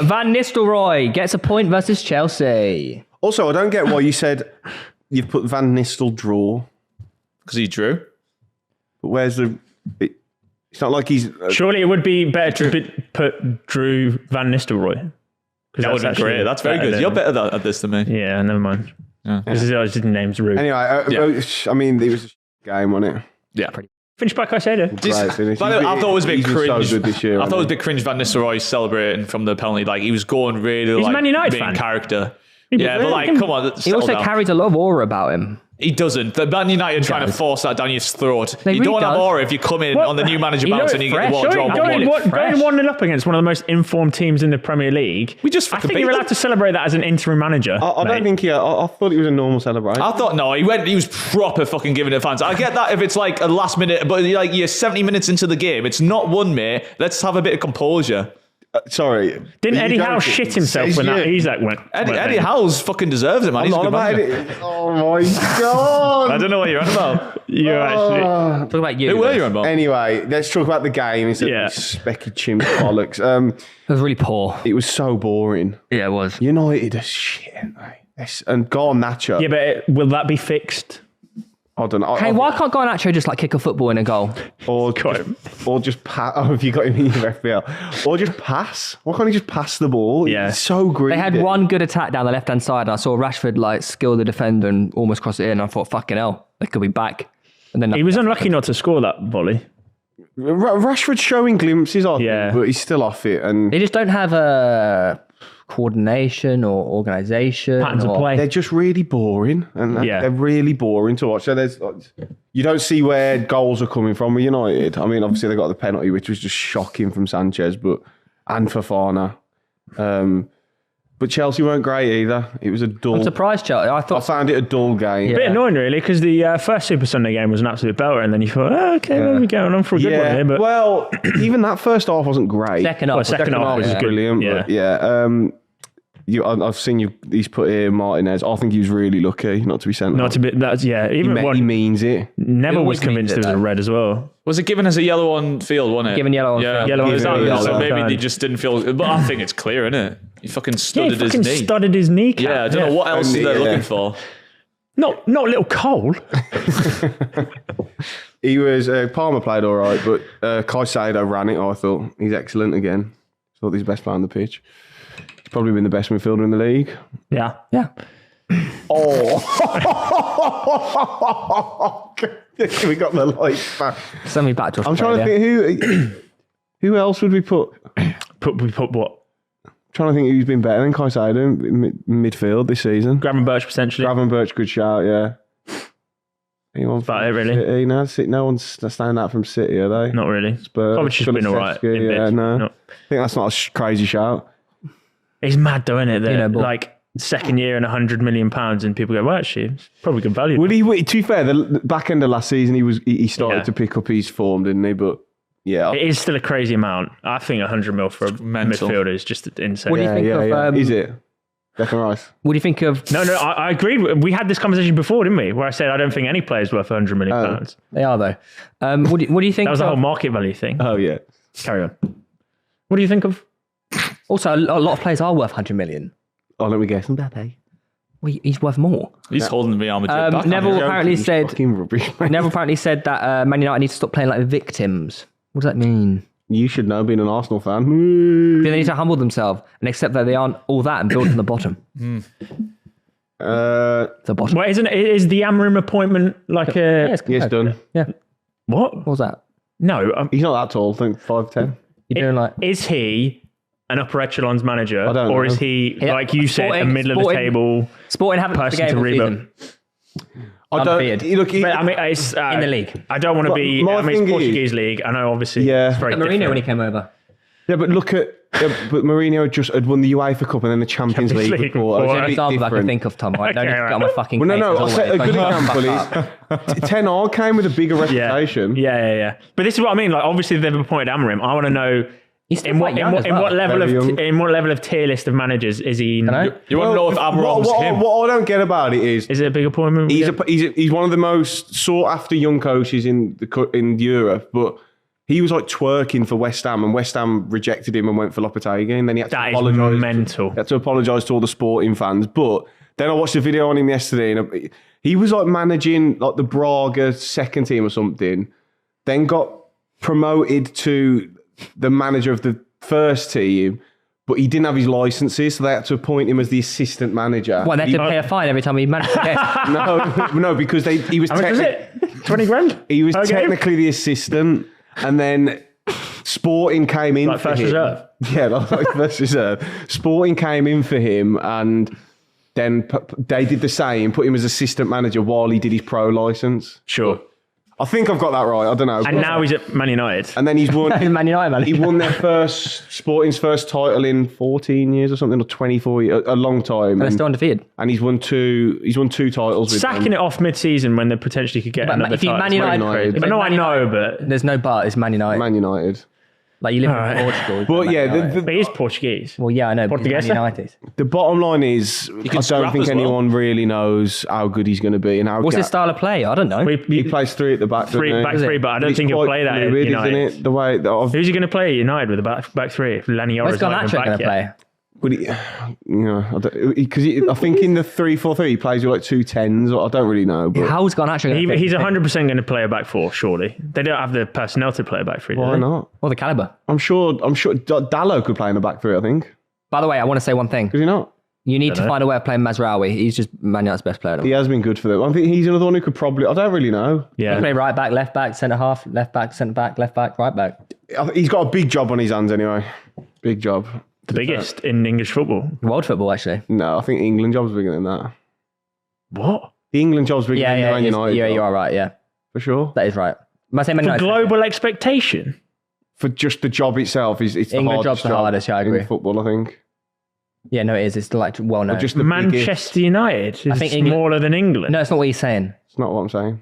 Van Nistelrooy gets a point versus Chelsea. Also, I don't get why you said you've put Van Nistel draw. Because he drew. But where's the... It's not like he's... Surely it would be better to put Drew Van Nistelrooy. That would be great. That's very good. You're better at this than me. Yeah, never mind. Because his name's Rue. Anyway, I mean, it was a game, wasn't it? Yeah. Finished by Caicedo. Great finish. I thought it was a bit cringe. So good this year, I thought it was a bit cringe Van Nistelrooy celebrating from the penalty. Like, he was going really He's a Man United being fan. character. Yeah, but like, come on. He also carries a lot of aura about him. He doesn't. The Man United are trying to force that down your throat. They you really don't have does. aura if you come in on the new manager bounce and you get the draw. Going 1-0 up against one of the most informed teams in the Premier League. We just I think you're allowed to celebrate that as an interim manager. I don't think I thought it was a normal celebration. I thought, no, he was proper fucking giving it fans. I get that if it's like a last minute, but like you're 70 minutes into the game. It's not one, mate. Let's have a bit of composure. Sorry. Didn't Eddie Howe shit himself when that Isak went? Eddie Howe's fucking deserves it, man. He's a good manager. Oh my God. I don't know what you're on about. You're actually... Talk about you. Who were you on about? Anyway, let's talk about the game instead of this specky chimp bollocks. It was really poor. It was so boring. Yeah, it was. United are shit, mate. And Garnacho. Yeah, but will that be fixed? I don't know. Hey, why can't Garnacho just like kick a football in a goal? Or just pass. Oh, have you got him in your FPL? Or just pass. Why can't he just pass the ball? Yeah. It's so greedy. They had one good attack down the left-hand side, and I saw Rashford like skill the defender and almost cross it in. I thought, fucking hell, they could be back. And then He was unlucky not to score that volley. Rashford's showing glimpses of it, but he's still off it. And they just don't have a coordination or organisation. Patterns of play. they're just really boring. And they're really boring to watch. So you don't see where goals are coming from with United. I mean, obviously they got the penalty, which was just shocking from Sanchez, and Fofana. But Chelsea weren't great either. It was a dull... I'm surprised, Chelsea. I found it a dull game. A bit annoying, really, because the first Super Sunday game was an absolute belter, and then you thought, okay, there we go, and I'm for a good one here. But well, even that first half wasn't great. Second half was good. Brilliant. Yeah. But I've seen he's put here Martinez. I think he was really lucky not to be sent off. Even he means it. Neville was convinced it was a red as well. Was it given as a yellow on field, wasn't it? Given yellow on field. Yellow on field. So maybe they just didn't feel... But I think it's clear, isn't it? He fucking studded his knee. Studded his kneecap. Yeah, I don't know what else they're looking for. Not little Cole. He was... Palmer played all right, but Caicedo ran it, I thought. He's excellent again. I thought he's the best player on the pitch. He's probably been the best midfielder in the league. Yeah. Oh. We got the lights back. Send me back to Australia. I'm trying to think who else would we put? We put what? Trying to think who's been better than Caicedo in midfield this season. Gravenberch potentially. Gravenberch, good shout, yeah. Anyone about it, really? City? No one's standing out from City, are they? Not really. Spurs. Probably just been all right. Yeah, no. I think that's not a crazy shout. It's mad though, isn't it? That, but like, second year and £100 million, and people go, well, actually, it's probably good value. Well, to be fair, the back end of last season, he started to pick up his form, didn't he? But yeah, it is still a crazy amount. I think 100 mil for a midfielder is just insane. What do you think of? Is it? Declan Rice. What do you think of? No, I agree. We had this conversation before, didn't we? Where I said I don't think any player's worth £100 million. They are though. What do you think? That was the whole market value thing. Oh yeah. Carry on. What do you think of? Also, a lot of players are worth 100 million. Oh, let me guess. Mbappe. Well, he's worth more. He's holding Real Madrid back. Neville apparently said. Rubbish, Neville apparently said that Man United need to stop playing like victims. What does that mean? You should know, being an Arsenal fan. They need to humble themselves and accept that they aren't all that and build from the bottom. The bottom. Well, is the Amorim appointment like a? Yes, done. Yeah. What was that? No, he's not that tall. I think 5'10". You're doing like. Is he an upper echelons manager, I don't know. is he like you said, a middle of the table Sporting haven't person to reboot? I don't. Look, but I mean, it's, in the league. I don't want to be. I mean, it's Portuguese league. I know, obviously. Yeah. It's very Mourinho different. when he came over. Yeah, but look at. But Mourinho had won the UEFA Cup and then the Champions League before. That's an example I can think of, Tom. Right? Don't need to get on my fucking case. No. A good example is Ten Hag came with a bigger reputation. Yeah. But this is what I mean. Like, obviously they've appointed Amorim. I want to know. In what level of tier list of managers is he? You want to know if Amorim's him? What I don't get about it is it a big appointment? He's one of the most sought after young coaches in Europe, but He was like twerking for West Ham, and West Ham rejected him and went for Lopetegui, and then he had to apologise. That is mental. He had to apologise to all the sporting fans. But then I watched a video on him yesterday, and he was like managing like the Braga second team or something, then got promoted to the manager of the first team, but he didn't have his licences, so they had to appoint him as the assistant manager. What, they had to pay a fine every time he managed a guest? No, because he was... How much was it? 20 grand? He was Okay. technically the assistant, and then Sporting came in Like for first him. reserve? Yeah, like first reserve. Sporting came in for him, and then they did the same, put him as assistant manager while he did his pro licence. Sure. I think I've got that right. I don't know. And now he's at Man United. And then he's won. Man United, man. He won their Sporting's first title in 14 years or something, or 24 years, a long time. They're still undefeated. And he's won two titles with Sacking them. it off mid-season when they potentially could get But another if you title. Man United, United. But no, I know, but There's no but. It's Man United. Man United. Like you live in Alright. Portugal. But Man yeah, United. but he's Portuguese. Well, yeah, I know. But he's Man Portuguesa? United. the bottom line is, I can don't scrap think as well. anyone really knows how good he's going to be and how. What's his style of play? I don't know. He plays three at the back. three, doesn't he? back three, but I don't It's think he'll quite play that at fluid, United. isn't it? The way that Who's he going to play at United with a back three if Laniola's Where's not even Garnacho going back to yet? play? Would he, because I think in the 3-4-3 he plays with like 2 10s. Or I don't really know. But How's Garnacho going to He's 100% going to play a back four, surely. They don't have the personnel to play a back three, do why they? not? Or the caliber? I'm sure Dallo could play in the back three. I think. By the way, I want to say one thing. Could he not? You need to find a way of playing Mazraoui. He's just Man United's best player. He has been good for them. I think he's another one who could probably. I don't really know. Yeah. Play right back, left back, centre half, left back, centre back, left back, right back. He's got a big job on his hands anyway. Big job. The biggest in English football. World football, actually. No, I think England job's bigger than that. What? The England job's bigger than the Man United. Yeah, job, you are right. Yeah, for sure. that is right. Am I saying Man For United? global expectation? For just the job itself, it's the England hardest job's the job hardest, yeah, I agree. in football. I think. Yeah, no, it is. It's like well known. Just the Manchester biggest. United is think England- smaller than England. No, it's not what he's saying. It's not what I'm saying.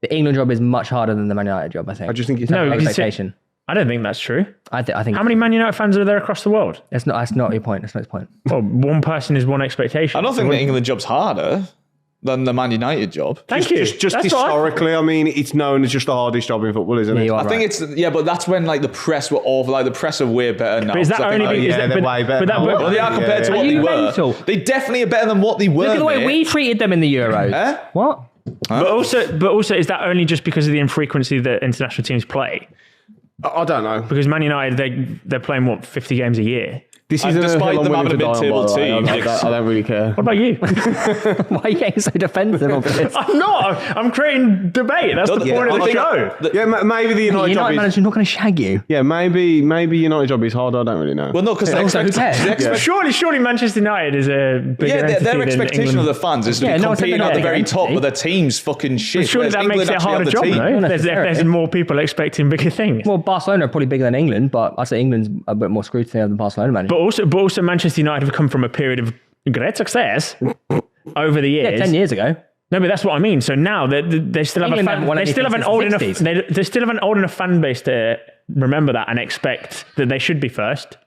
The England job is much harder than the Man United job, I think. I just think it's No, By he's- expectation. I don't think that's true. I think How many Man United fans are there across the world? That's not your point. That's not his point. Well, one person is one expectation. I don't think the England job's harder than the Man United job. Thank you. Just That's what I- historically, I mean, it's known as just the hardest job in football, isn't Yeah, it? you are I think right. it's but that's when like the press were awful. Like the press are way better now. But is that 'cause I think, only? like, is yeah, that, they're but, way better but that, now. but, well, they are compared to Yeah. what Are they you were. mental? They definitely are better than what they were. Look at the way mate. we treated them in the Euros. Eh? What? but also, is that only just because of the infrequency that international teams play? I don't know. Because Man United, they're playing what 50 games a year. This And isn't a despite hill I'm them willing having to a die on, mid-table by the way. team, I don't really care. What about you? Why are you getting so defensive of this? I'm not. I'm creating debate. That's the point of the show. Yeah, maybe the United job United is. manager's not going to shag you. Yeah, maybe United job is harder. I don't really know. Well, no, because Also, who cares? Surely Manchester United is a bigger entity their than expectation England. of the fans is to Yeah, be no one's competing saying at the they're very a bigger top, but entity. their team's fucking shit. Surely whereas that England makes it a actually harder have job, the team. no? Not There's necessarily. more people expecting bigger things. Well, Barcelona are probably bigger than England, but I say England's a bit more scrutiny of the Barcelona manager. But also Manchester United have come from a period of great success over the years. 10 years ago. No, but that's what I mean. So now they still have England haven't won they still have anything an old since enough the 60s. they still have an old enough fan base to remember that and expect that they should be first.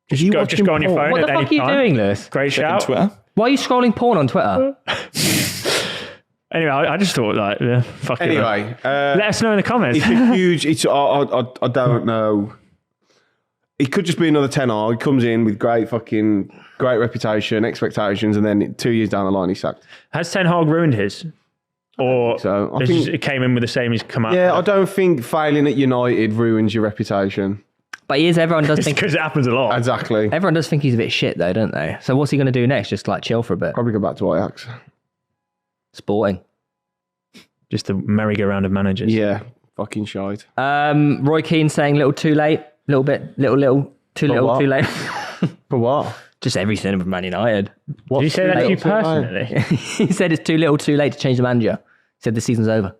Just go on your phone What at the any fuck are you time. doing, Lewis? Great Checking shout. Twitter. Why are you scrolling porn on Twitter? Anyway, I just thought like, fuck it. Anyway, Let us know in the comments. it's a huge. I don't know. It could just be another tenor. He comes in with great reputation, expectations, and then 2 years down the line he's sacked. Has Ten Hag ruined his? Or So I it's think, just- it came in with the same he's come out? yeah, I don't think failing at United ruins your reputation. But everyone does think Because it happens a lot. Exactly. everyone does think he's a bit shit though, don't they? So what's he going to do next? Just like chill for a bit. Probably go back to Ajax. Sporting. Just the merry-go-round of managers. Yeah, fucking shite. Roy Keane saying little too late, little bit, little too little what? too late. For what? Just everything with Man United. What's Did you say that to you too late? personally? He said it's too little too late to change the manager. He said the season's over.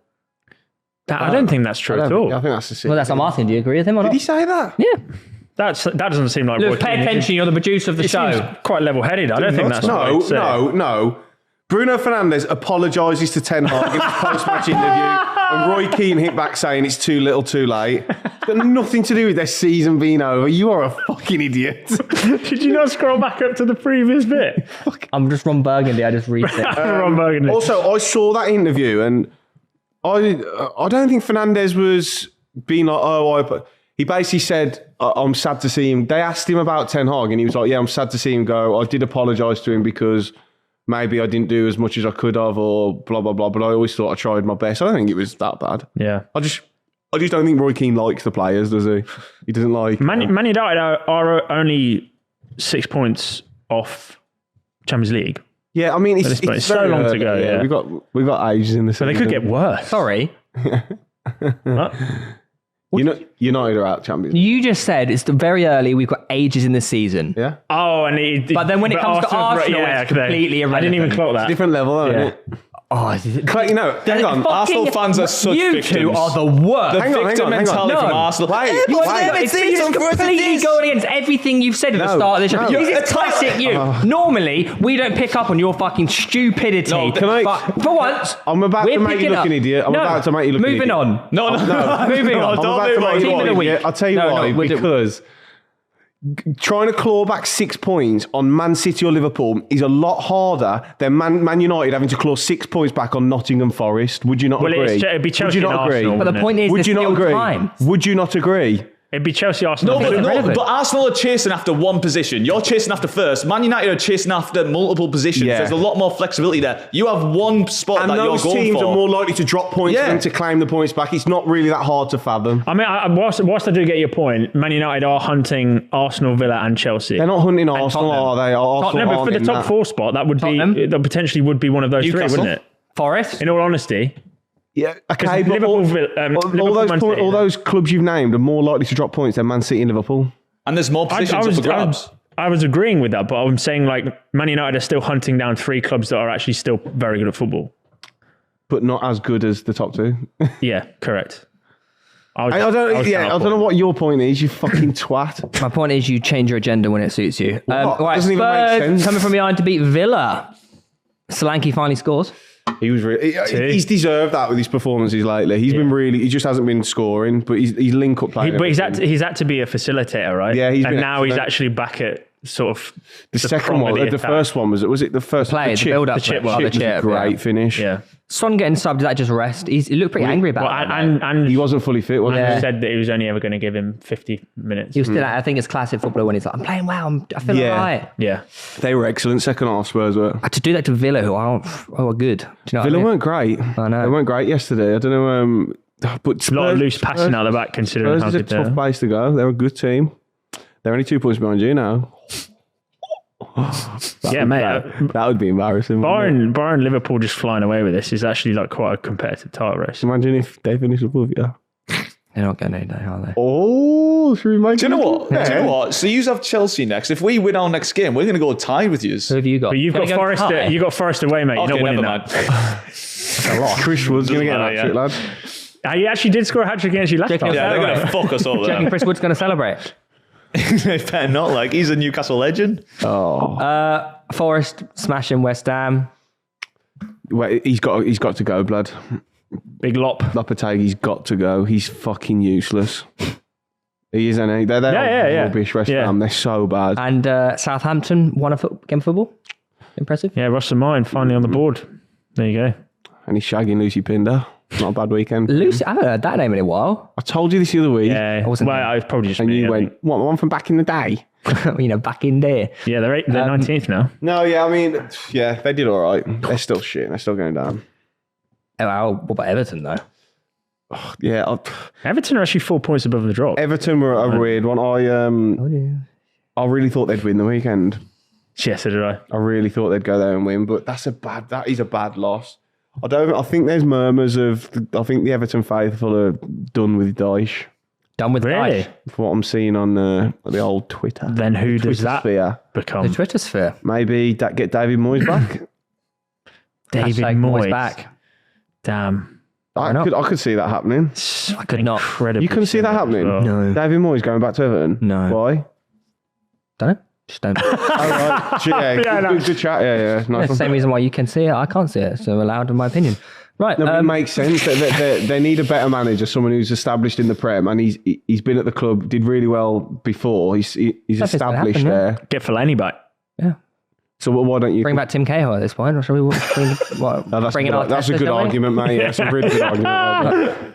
I don't think that's true I at don't all. think- I think that's the Well, that's what I'm asking. Do you agree with him or not? Did he say that? Yeah. That doesn't seem like Roy Look, pay Keane. attention. You're the producer of the He show. seems quite level-headed. I don't think that's No. Bruno Fernandes apologises to Ten Hag in his post-match interview, and Roy Keane hit back saying it's too little, too late. It's got nothing to do with their season being over. You are a fucking idiot. Did you not scroll back up to the previous bit? I'm just Ron Burgundy. I just read it. Ron Burgundy. Also, I saw that interview, and I don't think Fernandes was being like, he basically said, I'm sad to see him. They asked him about Ten Hag and he was like, yeah, I'm sad to see him go. I did apologise to him because maybe I didn't do as much as I could have or blah, blah, blah. But I always thought I tried my best. I don't think it was that bad. Yeah. I just don't think Roy Keane likes the players, does he? He doesn't like... Man United are only 6 points off Champions League. Yeah, I mean, it's so long to go. Yeah. We've got ages in the season. But they could get worse. Sorry. What? United are out Champions League. You just said it's very early. We've got ages in the season. Yeah. Oh, But then when it comes to Arsenal, it's completely irrelevant. I didn't even clock that. Different level, though, isn't it? Oh, Hang on. Arsenal fans are such you victims. two are the worst. The Hang on, victim mentality from Arsenal. It's completely going against everything you've said at the start of the show. This is classic you. Normally, we don't pick up on your fucking stupidity. No, but for once, I'm about to make you look an idiot. I'm about to make you look an idiot. Moving on. No. Moving on. Don't move on. Team of the week. I'll tell you why. Because trying to claw back 6 points on Man City or Liverpool is a lot harder than Man United having to claw 6 points back on Nottingham Forest. Would you not agree? It'd be Chelsea and Arsenal. But the point is, Would you not agree? Time. Would you not agree? It'd be Chelsea, Arsenal. But Arsenal are chasing after one position. You're chasing after first. Man United are chasing after multiple positions. Yeah. There's a lot more flexibility there. You have one spot And that you're those going teams for. are more likely to drop points than to claim the points back. It's not really that hard to fathom. I mean, whilst I do get your point, Man United are hunting Arsenal, Villa, and Chelsea. They're not hunting Arsenal, are they? No, but for the top 4 spot, that potentially would be one of those Newcastle. 3, wouldn't it? Forest. In all honesty. Yeah, okay, but Liverpool, all those clubs you've named are more likely to drop points than Man City and Liverpool. And there's more positions up for grabs. I was agreeing with that, but I'm saying like Man United are still hunting down 3 clubs that are actually still very good at football. But not as good as the top 2. Yeah, correct. I don't know what your point is, you fucking twat. My point is you change your agenda when it suits you. What? Right, Doesn't even make sense. Coming from behind to beat Villa. Solanke finally scores. He was he's deserved that with his performances lately. He's been he just hasn't been scoring, but he's link up playing. But he's had to be a facilitator, right? Yeah, and now he's actually back at sort of the second one. The first one was it the first play? The build up, the chip was a great finish. Yeah. Son getting subbed, did that just rest? He looked pretty angry about that. And he wasn't fully fit, was he? Said that he was only ever going to give him 50 minutes. He was still, I think it's classic footballer when he's like, I'm playing well, I feel alright. Yeah. They were excellent. Second half, Spurs were. To do that to Villa, who are good. Do you know Villa weren't great. I know. They weren't great yesterday. I don't know. But Spurs, a lot of loose passing out the back considering how good they are. Spurs is a tough place to go. They're a good team. They're only 2 points behind you now. That would be embarrassing. Barring Liverpool just flying away with this is actually like quite a competitive title race. Imagine if they finish above you. They're not going to, are they? Oh, should we make Do you know what? So you have Chelsea next. If we win our next game, we're going to go tied with you. Who have you got? But you've got Forest. You got Forest away, mate. Okay, you're not winning never that. Chris Wood's going to get a hat-trick, lad. He actually did score a hat-trick against you last time. Yeah, they're going to fuck us over Checking there. Chris Wood's going to celebrate. They better not. Like, he's a Newcastle legend. Forest smashing West Ham. Wait, he's got to go, blood. Big Lop. Lopetegui's got to go. He's fucking useless. He is, isn't he? They're rubbish, West Ham. They're so bad. And Southampton won a game of football. Impressive. Yeah, Russell Mine finally on the board. There you go. And he's shagging Lucy Pinder. Not a bad weekend. Lucy, I haven't heard that name in a while. I told you this the other week. Yeah, I was probably just. And you went, what, one from back in the day? Back in there. Yeah, they're 19th now. No, yeah, I mean, yeah, they did all right. They're still shit. They're still going down. Oh, what about Everton, though? Yeah. Everton are actually 4 points above the drop. Everton were a weird one. I really thought they'd win the weekend. Yeah, so did I. I really thought they'd go there and win, but that is a bad loss. I think there's murmurs of, I think the Everton faithful are done with Dyche. Done with Really? Dyche? For what I'm seeing on the old Twitter. Then who does that sphere. become? The Twitter sphere. Maybe get David Moyes back. David Hashtag Moyes back. Damn. I could see that happening. I could not. You couldn't see that happening? Well. No. David Moyes going back to Everton? No. Why? Don't know. Just don't. Oh, right. Yeah, good chat. Yeah. Nice It's the one. same reason why you can see it, I can't see it. So allowed in my opinion. Right. No, but it makes sense. They need a better manager, someone who's established in the Prem, and he's been at the club, did really well before. He's established happen, there. Get Fellaini back. Yeah. So why don't you Bring back Tim Cahill at this point, or shall we bring No, that's a good argument, mate. Yeah, that's a really good argument.